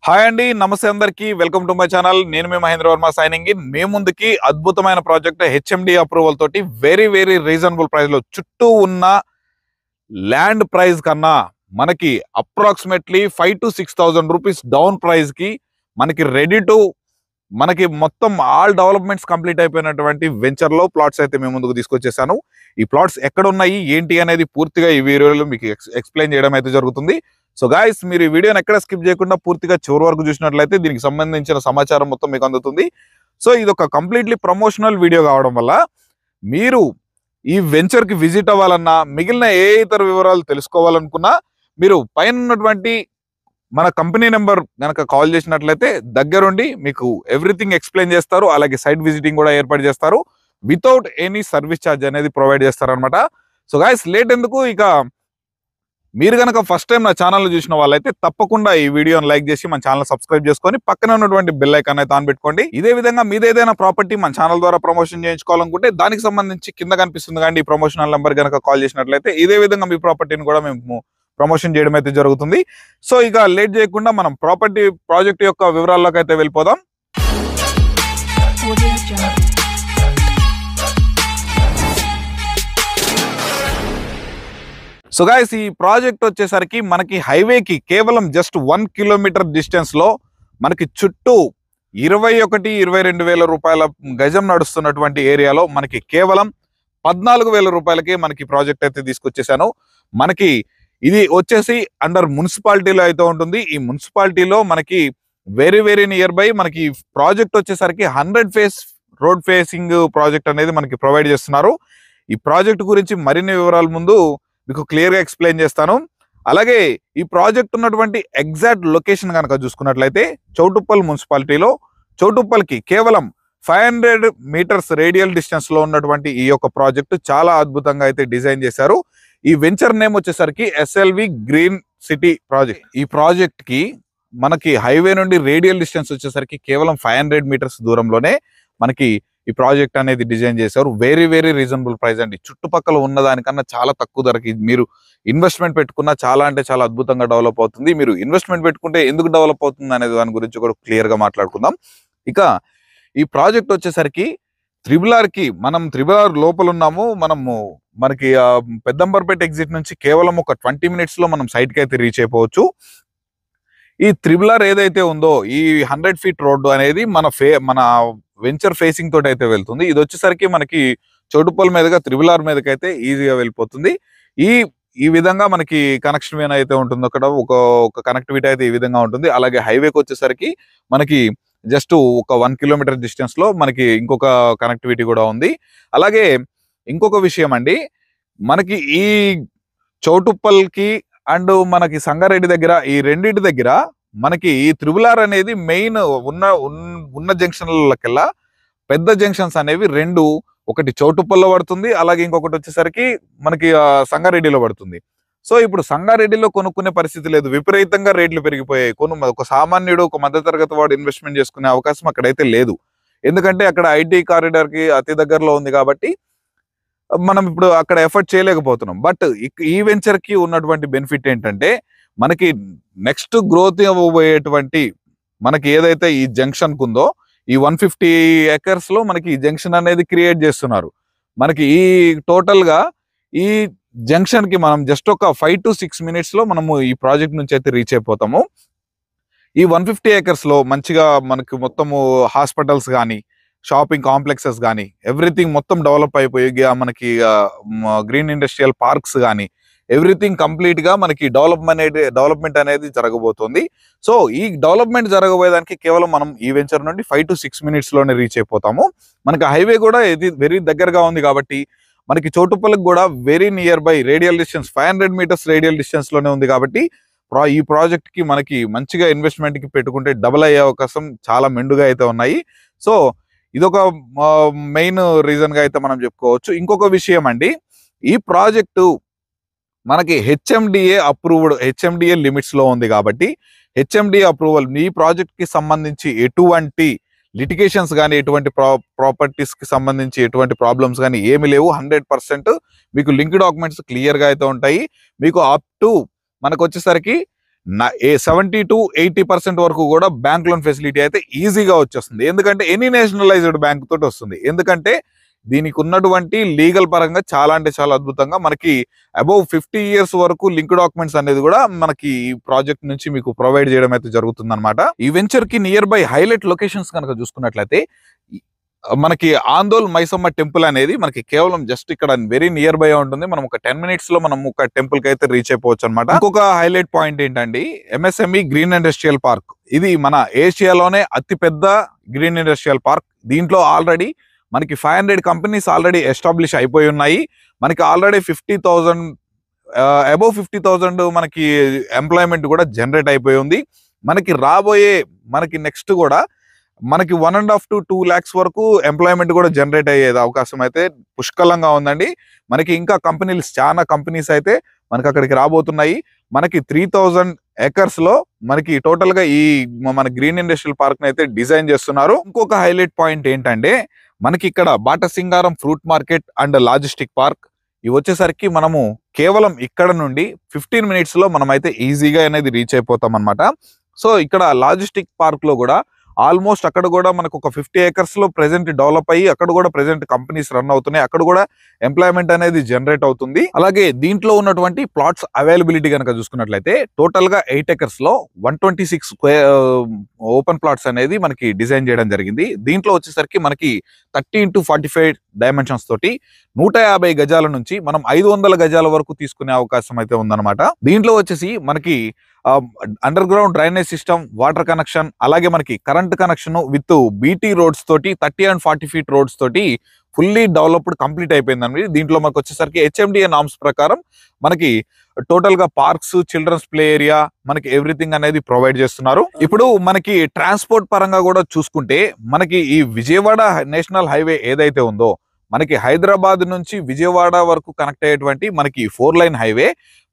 Hi అండి, నమస్తే అందరికి. Welcome to my channel. నేను మీ మహేంద్ర వర్మ సైనింగ్ ఇన్. మీ ముందుకి అద్భుతమైన ప్రాజెక్ట్ హెచ్ఎండి అప్రూవల్ తోటి వెరీ రీజనబుల్ ప్రైస్ లో చుట్టూ ఉన్న ల్యాండ్ ప్రైస్ కన్నా మనకి approximately 5,000 to 6,000 rupees down price కి మనకి రెడీ టు మనకి మొత్తం ఆల్ డెవలప్మెంట్స్ కంప్లీట్ అయిపోయినటువంటి వెంచర్ లో ప్లాట్స్ అయితే మేము ముందుకు తీసుకొచ్చేసాను. ఈ ప్లాట్స్ ఎక్కడ ఉన్నాయి ఏంటి అనేది పూర్తిగా ఈ వీడియోలో మీకు ఎక్స్ప్లెయిన్ చేయడం అయితే జరుగుతుంది. సో గాయస్, మీరు ఈ వీడియోని ఎక్కడ స్కిప్ చేయకుండా పూర్తిగా చివరి వరకు చూసినట్లయితే దీనికి సంబంధించిన సమాచారం మొత్తం మీకు అందుతుంది. సో ఇది ఒక కంప్లీట్లీ ప్రమోషనల్ వీడియో కావడం వల్ల మీరు ఈ వెంచర్ కి విజిట్ అవ్వాలన్నా, మిగిలిన ఏ ఇతర వివరాలు తెలుసుకోవాలనుకున్నా మీరు పైన ఉన్నటువంటి మన కంపెనీ నెంబర్ కనుక కాల్ చేసినట్లయితే దగ్గరుండి మీకు ఎవ్రీథింగ్ ఎక్స్ప్లెయిన్ చేస్తారు. అలాగే సైట్ విజిటింగ్ కూడా ఏర్పాటు చేస్తారు. వితౌట్ ఎనీ సర్వీస్ ఛార్జ్ అనేది ప్రొవైడ్ చేస్తారు అనమాట. సో గాయస్, లేట్ ఎందుకు, ఇక మీరు కనుక ఫస్ట్ టైం నా ఛానల్ చూసిన వాళ్ళైతే తప్పకుండా ఈ వీడియోని లైక్ చేసి మన ఛానల్ సబ్స్క్రైబ్ చేసుకొని పక్కన ఉన్నటువంటి బెల్ ఐకాన్ అయితే ఆన్ పెట్టుకోండి. ఇదే విధంగా మీదేదైనా ప్రాపర్టీ మన ఛానల్ ద్వారా ప్రమోషన్ చేయించుకోవాలనుకుంటే దానికి సంబంధించి కింద కనిపిస్తుంది కానీ ఈ ప్రమోషనల్ నెంబర్ కనుక కాల్ చేసినట్లయితే ఇదే విధంగా మీ ప్రాపర్టీని కూడా మేము ప్రమోషన్ చేయడం అయితే జరుగుతుంది. సో ఇక లేట్ చేయకుండా మనం ప్రాజెక్ట్ యొక్క వివరాల్లోకి అయితే వెళ్ళిపోదాం. సో గాయస్, ఈ ప్రాజెక్ట్ వచ్చేసరికి మనకి హైవేకి కేవలం జస్ట్ 1 కిలోమీటర్ డిస్టెన్స్ లో మనకి చుట్టూ 21-22 వేల రూపాయల గజం నడుస్తున్నటువంటి ఏరియాలో మనకి కేవలం 14,000 రూపాయలకే మనకి ప్రాజెక్ట్ అయితే తీసుకొచ్చేసాను. మనకి ఇది వచ్చేసి అండర్ మున్సిపాలిటీలో అయితే ఉంటుంది. ఈ మున్సిపాలిటీలో మనకి వెరీ నియర్ బై మనకి ప్రాజెక్ట్ వచ్చేసరికి 100 ఫేస్ రోడ్ ఫేసింగ్ ప్రాజెక్ట్ అనేది మనకి ప్రొవైడ్ చేస్తున్నారు. ఈ ప్రాజెక్ట్ గురించి మరిన్ని వివరాల ముందు మీకు క్లియర్ గా ఎక్స్ప్లెయిన్ చేస్తాను. అలాగే ఈ ప్రాజెక్ట్ ఉన్నటువంటి ఎగ్జాక్ట్ లొకేషన్ కనుక చూసుకున్నట్లయితే చౌటుప్పల్ మున్సిపాలిటీలో, చౌటుప్పల్కి కేవలం 500 మీటర్స్ రేడియల్ డిస్టెన్స్ లో ఉన్నటువంటి ఈ యొక్క ప్రాజెక్ట్ చాలా అద్భుతంగా అయితే డిజైన్ చేశారు. ఈ వెంచర్ నేమ్ వచ్చేసరికి SLV గ్రీన్ సిటీ ప్రాజెక్ట్. ఈ ప్రాజెక్ట్ కి మనకి హైవే నుండి రేడియల్ డిస్టెన్స్ వచ్చేసరికి కేవలం 500 మీటర్స్ దూరంలోనే మనకి ఈ ప్రాజెక్ట్ అనేది డిజైన్ చేశారు. వెరీ రీజనబుల్ ప్రైస్ అండి. చుట్టుపక్కల ఉన్న దానికన్నా చాలా తక్కువ ధరకి మీరు ఇన్వెస్ట్మెంట్ పెట్టుకున్నా చాలా అంటే చాలా అద్భుతంగా డెవలప్ అవుతుంది. మీరు ఇన్వెస్ట్మెంట్ పెట్టుకుంటే ఎందుకు డెవలప్ అవుతుంది అనేది దాని గురించి కూడా క్లియర్ గా మాట్లాడుకుందాం. ఇక ఈ ప్రాజెక్ట్ వచ్చేసరికి మనం త్రిబుల్ ఆర్ లోపల ఉన్నాము. మనకి పెద్దంబర్పేట ఎగ్జిట్ నుంచి కేవలం ఒక 20 మినిట్స్ లో మనం సైట్ కి అయితే రీచ్ అయిపోవచ్చు. ఈ త్రిబుల్ ఆర్ ఏదైతే ఉందో ఈ 100 ఫీట్ రోడ్డు అనేది మన వెంచర్ ఫేసింగ్ తోటి అయితే వెళ్తుంది. ఇది వచ్చేసరికి మనకి చౌటుప్పల్ మీదుగా త్రిబుల్ ఆర్ మీదకి అయితే ఈజీగా వెళ్ళిపోతుంది. ఈ విధంగా మనకి కనెక్షన్ వేన్ అయితే ఉంటుంది. అక్కడ ఒక కనెక్టివిటీ అయితే ఈ విధంగా ఉంటుంది. అలాగే హైవేకి వచ్చేసరికి మనకి జస్ట్ ఒక 1 కిలోమీటర్ డిస్టెన్స్ లో మనకి ఇంకొక కనెక్టివిటీ కూడా ఉంది. అలాగే ఇంకొక విషయం అండి, మనకి ఈ చౌటుప్పల్ కి అండ్ మనకి సంగారెడ్డి దగ్గర ఈ రెండింటి దగ్గర మనకి ఈ త్రిబుల్ ఆర్ అనేది మెయిన్ ఉన్న జంక్షన్లకెల్లా పెద్ద జంక్షన్స్ అనేవి రెండు, ఒకటి చౌటుప్పల్లో పడుతుంది, అలాగే ఇంకొకటి వచ్చేసరికి మనకి సంగారెడ్డిలో పడుతుంది. సో ఇప్పుడు సంగారెడ్డిలో కొనుక్కునే పరిస్థితి లేదు, విపరీతంగా రేట్లు పెరిగిపోయాయి. ఒక సామాన్యుడు, ఒక మధ్యతరగతి వాడు ఇన్వెస్ట్మెంట్ చేసుకునే అవకాశం అక్కడైతే లేదు. ఎందుకంటే అక్కడ ఐటీ కారిడార్ కి అతి దగ్గరలో ఉంది కాబట్టి మనం ఇప్పుడు అక్కడ ఎఫర్ట్ చేయలేకపోతున్నాం. బట్ ఈ వెంచర్ కి ఉన్నటువంటి బెనిఫిట్ ఏంటంటే మనకి నెక్స్ట్ గ్రోత్ అవ్వబోయేటువంటి మనకి ఏదైతే ఈ జంక్షన్ ఉందో ఈ 150 acres లో మనకి ఈ జంక్షన్ అనేది క్రియేట్ చేస్తున్నారు. మనకి ఈ టోటల్ గా ఈ జంక్షన్ కి మనం జస్ట్ ఒక 5 to 6 మినిట్స్ లో మనము ఈ ప్రాజెక్ట్ నుంచి అయితే రీచ్ అయిపోతాము. ఈ 150 acres లో మంచిగా మనకి మొత్తము హాస్పిటల్స్ కానీ, షాపింగ్ కాంప్లెక్సెస్ కానీ, ఎవ్రీథింగ్ మొత్తం డెవలప్ అయిపోయి మనకి గ్రీన్ ఇండస్ట్రియల్ పార్క్స్ కానీ ఎవ్రీథింగ్ కంప్లీట్ గా మనకి డెవలప్మెంట్ అనేది జరగబోతుంది. సో ఈ డెవలప్మెంట్ జరగబోయేదానికి కేవలం మనం ఈ వెంచర్ నుండి 5 to 6 మినిట్స్ లోనే రీచ్ అయిపోతాము. మనకి హైవే కూడా ఇది వెరీ దగ్గరగా ఉంది కాబట్టి మనకి చౌటుప్పల్కి కూడా very near by radial distance 500 metres radial distance లోనే ఉంది కాబట్టి ఈ ప్రాజెక్ట్ కి మనకి మంచిగా ఇన్వెస్ట్మెంట్ కి పెట్టుకుంటే డబుల్ అయ్యే అవకాశం చాలా మెండుగా అయితే ఉన్నాయి. సో ఇదొక మెయిన్ రీజన్ గా అయితే మనం చెప్పుకోవచ్చు. ఇంకొక విషయం అండి, ఈ ప్రాజెక్టు మనకి హెచ్ఎండిఏ లిమిట్స్ లో ఉంది కాబట్టి హెచ్ఎండిఏ అప్రూవల్ ఈ ప్రాజెక్ట్ కి సంబంధించి ఎటువంటి లిటిగేషన్స్ కానీ, ఎటువంటి ప్రాపర్టీస్ కి సంబంధించి ఎటువంటి ప్రాబ్లమ్స్ కానీ ఏమి లేవు. 100% మీకు లింక్ డాక్యుమెంట్స్ క్లియర్ గా అయితే ఉంటాయి. మీకు అప్ టు మనకు వచ్చేసరికి 70 to 80% వరకు కూడా బ్యాంక్ లోన్ ఫెసిలిటీ అయితే ఈజీగా వచ్చేస్తుంది. ఎందుకంటే ఎనీ నేషనలైజ్డ్ బ్యాంక్ తోటి వస్తుంది. ఎందుకంటే దీనికి ఉన్నటువంటి లీగల్ పరంగా చాలా అంటే చాలా అద్భుతంగా మనకి అబౌవ్ 50 years వరకు లింక్ డాక్యుమెంట్స్ అనేది కూడా మనకి ఈ ప్రాజెక్ట్ నుంచి మీకు ప్రొవైడ్ చేయడం అయితే జరుగుతుంది అనమాట. ఈ వెంచర్ కి నియర్ బై హైలైట్ లొకేషన్స్ కనుక చూసుకున్నట్లయితే మనకి ఆందోల్ మైసమ్మ టెంపుల్ అనేది మనకి కేవలం జస్ట్ ఇక్కడ వెరీ నియర్ బై ఉంటుంది. మనం ఒక 10 minutes లో మనం ఒక టెంపుల్ కి అయితే రీచ్ అయిపోవచ్చు అనమాట. ఇంకొక హైలైట్ పాయింట్ ఏంటండి, MSME గ్రీన్ ఇండస్ట్రియల్ పార్క్. ఇది మన ఏషియాలోనే అతిపెద్ద గ్రీన్ ఇండస్ట్రియల్ పార్క్. దీంట్లో ఆల్రెడీ మనకి 500 కంపెనీస్ ఆల్రెడీ ఎస్టాబ్లిష్ అయిపోయి ఉన్నాయి. మనకి ఆల్రెడీ 50,000 అబౌవ్ 50,000 మనకి ఎంప్లాయ్మెంట్ కూడా జనరేట్ అయిపోయి ఉంది. మనకి రాబోయే మనకి నెక్స్ట్ కూడా మనకి 1.5 to 2 lakhs వరకు ఎంప్లాయ్మెంట్ కూడా జనరేట్ అయ్యేది అవకాశం అయితే పుష్కలంగా ఉందండి. మనకి ఇంకా చాలా కంపెనీస్ అయితే మనకి అక్కడికి రాబోతున్నాయి. మనకి 3,000 acres లో మనకి టోటల్ గా ఈ మన గ్రీన్ ఇండస్ట్రియల్ పార్క్ అయితే డిజైన్ చేస్తున్నారు. ఇంకొక హైలైట్ పాయింట్ ఏంటంటే మనకి ఇక్కడ Batasingaram fruit market and logistic park ఇవి వచ్చేసరికి మనము కేవలం ఇక్కడ నుండి 15 minutes లో మనం అయితే ఈజీగా అనేది రీచ్ అయిపోతాం అనమాట. సో ఇక్కడ లాజిస్టిక్ పార్క్ లో కూడా ఆల్మోస్ట్ అక్కడ కూడా మనకు ఒక 50 acres లో ప్రెసెంట్ డెవలప్ అయ్యి అక్కడ కూడా ప్రెసెంట్ కంపెనీస్ రన్ అవుతున్నాయి. అక్కడ కూడా ఎంప్లాయ్మెంట్ అనేది జనరేట్ అవుతుంది. అలాగే దీంట్లో ఉన్నటువంటి ప్లాట్స్ అవైలబిలిటీ కనుక చూసుకున్నట్లయితే టోటల్ గా 8 acres లో 126 ఓపెన్ ప్లాట్స్ అనేది మనకి డిజైన్ చేయడం జరిగింది. దీంట్లో వచ్చేసరికి మనకి 30 into 45 డైమెన్షన్స్ తోటి 150 గజాల నుంచి మనం 500 గజాల వరకు తీసుకునే అవకాశం అయితే ఉందన్నమాట. దీంట్లో వచ్చేసి మనకి under ground drainage system, water connection, అలాగే మనకి current connection with BT roads తోటి 30 and 40 feet రోడ్స్ తోటి ఫుల్లీ డెవలప్డ్ కంప్లీట్ అయిపోయిందండి. దీంట్లో మనకు వచ్చేసరికి HMDA నామ్స్ ప్రకారం మనకి టోటల్ గా పార్క్స్, చిల్డ్రన్స్ ప్లే ఏరియా, మనకి ఎవ్రీథింగ్ అనేది ప్రొవైడ్ చేస్తున్నారు. ఇప్పుడు మనకి ట్రాన్స్పోర్ట్ పరంగా కూడా చూసుకుంటే మనకి ఈ విజయవాడ నేషనల్ హైవే ఏదైతే ఉందో మనకి హైదరాబాద్ నుంచి విజయవాడ వరకు కనెక్ట్ అయ్యేటువంటి మనకి 4-lane హైవే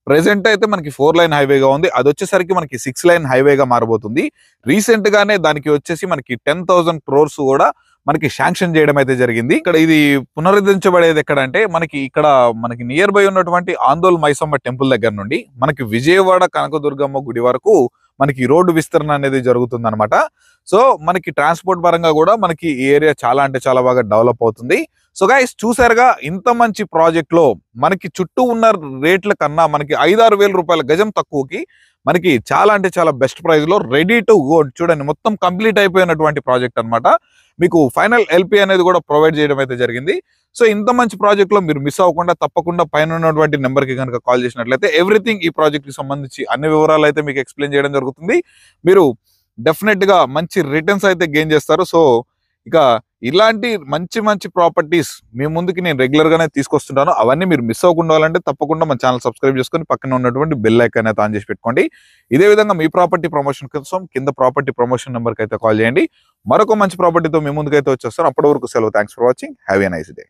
ప్రెసెంట్ అయితే మనకి 4-lane హైవేగా ఉంది. అది వచ్చేసరికి మనకి 6-lane హైవేగా మారబోతుంది. రీసెంట్ గానే దానికి వచ్చేసి మనకి 10,000 crores కూడా మనకి శాంక్షన్ చేయడం అయితే జరిగింది. ఇక్కడ ఇది పునరుద్ధరించబడేది ఎక్కడంటే మనకి ఇక్కడ మనకి నియర్ బై ఉన్నటువంటి ఆందోల్ మైసమ్మ టెంపుల్ దగ్గర నుండి మనకి విజయవాడ కనకదుర్గమ్మ గుడి వరకు మనకి రోడ్డు విస్తరణ అనేది జరుగుతుంది అనమాట. సో మనకి ట్రాన్స్పోర్ట్ పరంగా కూడా మనకి ఈ ఏరియా చాలా అంటే చాలా బాగా డెవలప్ అవుతుంది. సో గైస్ చూసారుగా, ఇంత మంచి ప్రాజెక్ట్ లో మనకి చుట్టూ ఉన్న రేట్ల కన్నా మనకి 5-6 వేల రూపాయల గజం తక్కువకి మనకి చాలా అంటే చాలా బెస్ట్ ప్రైస్ లో రెడీ టు గో, చూడండి మొత్తం కంప్లీట్ అయిపోయినటువంటి ప్రాజెక్ట్ అన్నమాట. మీకు ఫైనల్ ఎల్పి అనేది కూడా ప్రొవైడ్ చేయడం అయితే జరిగింది. సో ఇంత మంచి ప్రాజెక్ట్ లో మీరు మిస్ అవ్వకుండా తప్పకుండా పైన ఉన్నటువంటి నెంబర్ కి కనుక కాల్ చేసినట్లయితే ఎవ్రీథింగ్ ఈ ప్రాజెక్ట్ కి సంబంధించి అన్ని వివరాలు అయితే మీకు ఎక్స్ప్లెయిన్ చేయడం జరుగుతుంది. మీరు డెఫినెట్ గా మంచి రిటర్న్స్ అయితే గెయిన్ చేస్తారు. సో ఇక ఇలాంటి మంచి మంచి ప్రాపర్టీస్ మీ ముందుకి నేను రెగ్యులర్ గానే తీసుకొస్తుంటాను. అవన్నీ మీరు మిస్ అవ్వకుండా అంటే తప్పకుండా మన ఛానల్ సబ్స్క్రైబ్ చేసుకొని పక్కన ఉన్నటువంటి బెల్ ఐకాన్ అయితే ఆన్ చేసి పెట్టుకోండి. ఇదే విధంగా మీ ప్రాపర్టీ ప్రమోషన్ కోసం కింద ప్రాపర్టీ ప్రమోషన్ నెంబర్కి అయితే కాల్ చేయండి. మరొక మంచి ప్రాపర్టీతో మీ ముందుకైతే వచ్చేస్తాను. అప్పటి వరకు సెలవు. Thanks for watching. Have a nice day.